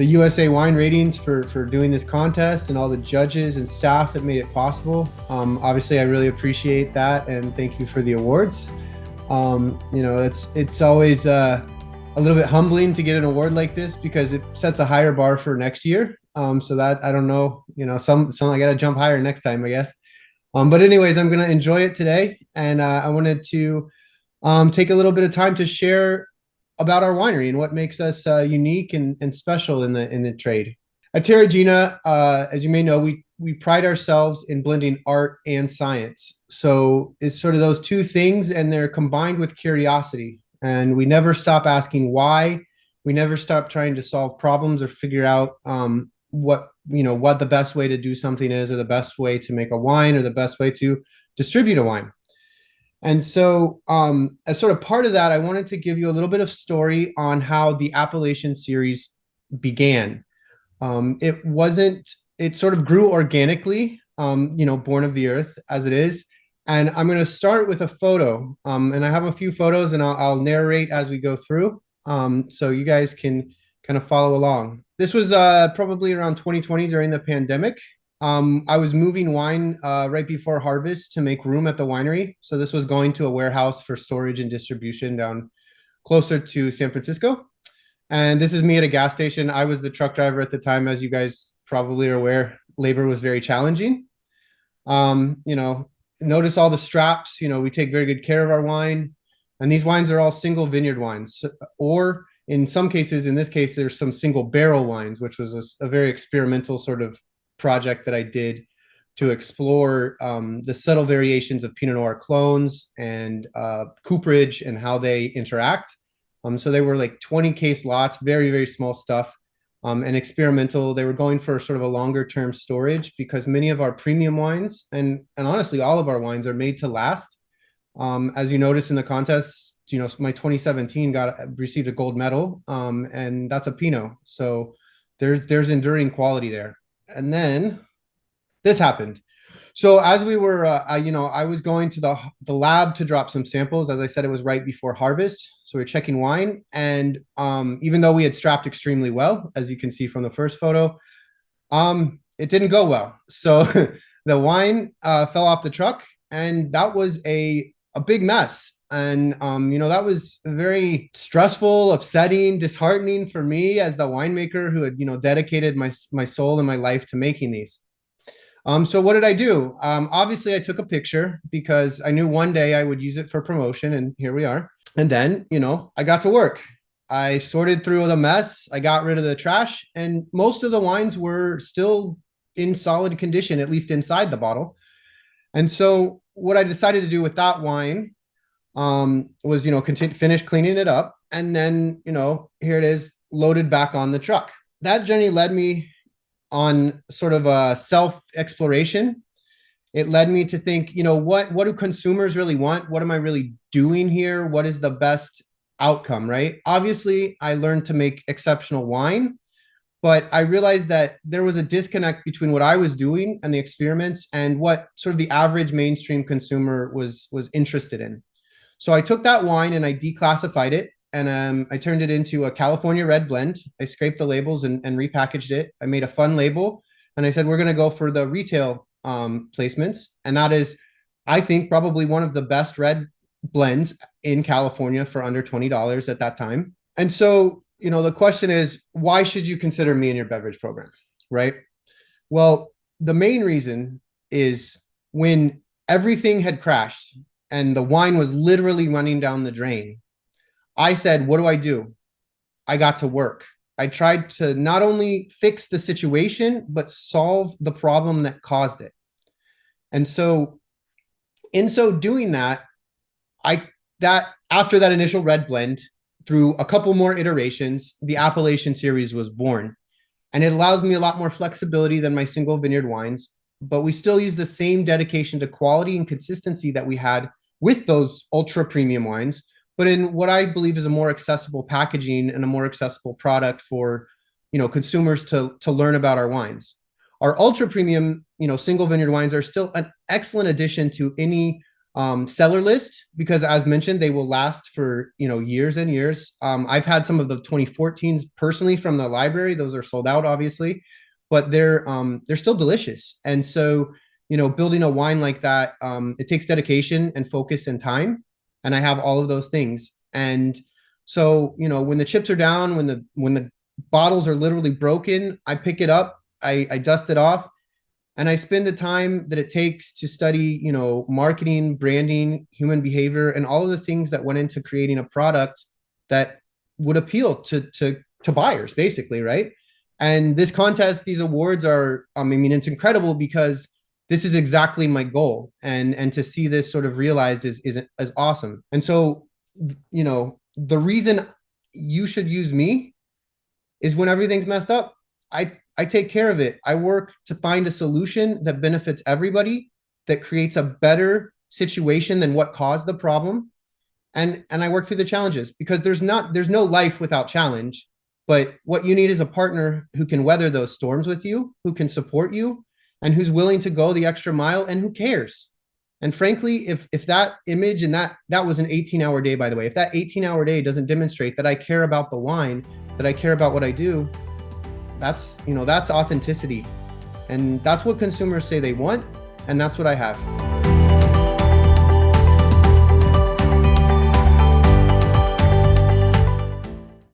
the USA Wine Ratings for doing this contest and all the judges and staff that made it possible. Obviously, I really appreciate that, and thank you for the awards. It's always a little bit humbling to get an award like this because it sets a higher bar for next year. So that I don't know, some I got to jump higher next time, I guess. But anyways, I'm going to enjoy it today, and I wanted to take a little bit of time to share about our winery and what makes us unique and special in the trade. At Terragena, as you may know, we pride ourselves in blending art and science. So it's sort of those two things, and they're combined with curiosity. And we never stop asking why. We never stop trying to solve problems or figure out what the best way to do something is, or the best way to make a wine, or the best way to distribute a wine. And so as sort of part of that, I wanted to give you a little bit of story on how the Appellation series began. It sort of grew organically, born of the earth as it is. And I'm going to start with a photo. And I have a few photos, and I'll narrate as we go through. So you guys can kind of follow along. This was probably around 2020 during the pandemic. I was moving wine right before harvest to make room at the winery. So this was going to a warehouse for storage and distribution down closer to San Francisco. And this is me at a gas station. I was the truck driver at the time. As you guys probably are aware, labor was very challenging. Notice all the straps. We take very good care of our wine. And these wines are all single vineyard wines, or in some cases, in this case, there's some single barrel wines, which was a very experimental sort of project that I did to explore the subtle variations of Pinot Noir clones and cooperage and how they interact. So they were like 20 case lots, very, very small stuff, and experimental. They were going for sort of a longer term storage because many of our premium wines, and honestly, all of our wines are made to last. As you notice in the contest, my 2017 received a gold medal, and that's a Pinot. So there's enduring quality there. And then this happened. So as we were, I was going to the lab to drop some samples. As I said, it was right before harvest. So we were checking wine. And even though we had strapped extremely well, as you can see from the first photo, it didn't go well. So the wine fell off the truck, and that was a big mess. And, that was very stressful, upsetting, disheartening for me as the winemaker who had, dedicated my soul and my life to making these. So what did I do? Obviously, I took a picture because I knew one day I would use it for promotion, and here we are. And then, I got to work. I sorted through the mess. I got rid of the trash, and most of the wines were still in solid condition, at least inside the bottle. And so what I decided to do with that wine was, finish cleaning it up. And then, here it is loaded back on the truck. That journey led me on sort of a self-exploration. It led me to think, what do consumers really want? What am I really doing here? What is the best outcome, right? Obviously, I learned to make exceptional wine, but I realized that there was a disconnect between what I was doing and the experiments and what sort of the average mainstream consumer was interested in. So I took that wine and I declassified it, and I turned it into a California red blend. I scraped the labels and repackaged it. I made a fun label, and I said, we're going to go for the retail placements. And that is, I think, probably one of the best red blends in California for under $20 at that time. And so, the question is, why should you consider me in your beverage program, right? Well, the main reason is when everything had crashed and the wine was literally running down the drain, I said, what do? I got to work. I tried to not only fix the situation, but solve the problem that caused it. And so in so doing that, after that initial red blend, through a couple more iterations, the Appellation series was born. And it allows me a lot more flexibility than my single vineyard wines, but we still use the same dedication to quality and consistency that we had with those ultra premium wines, but in what I believe is a more accessible packaging and a more accessible product for, consumers to learn about our wines. Our ultra premium, single vineyard wines are still an excellent addition to any Cellar list, because as mentioned, they will last for, years and years. I've had some of the 2014s personally from the library. Those are sold out, obviously, but they're still delicious. And so, building a wine like that, it takes dedication and focus and time. And I have all of those things. And so, when the chips are down, when the bottles are literally broken, I pick it up, I dust it off, and I spend the time that it takes to study, marketing, branding, human behavior, and all of the things that went into creating a product that would appeal to buyers, basically, right? And this contest, these awards are, it's incredible because this is exactly my goal, and to see this sort of realized is awesome. And so, the reason you should use me is when everything's messed up, I take care of it. I work to find a solution that benefits everybody, that creates a better situation than what caused the problem. And I work through the challenges, because there's no life without challenge. But what you need is a partner who can weather those storms with you, who can support you, and who's willing to go the extra mile, and who cares. And frankly, if that image, and that was an 18-hour day, by the way, if that 18-hour day doesn't demonstrate that I care about the wine, that I care about what I do, that's authenticity. And that's what consumers say they want, and that's what I have.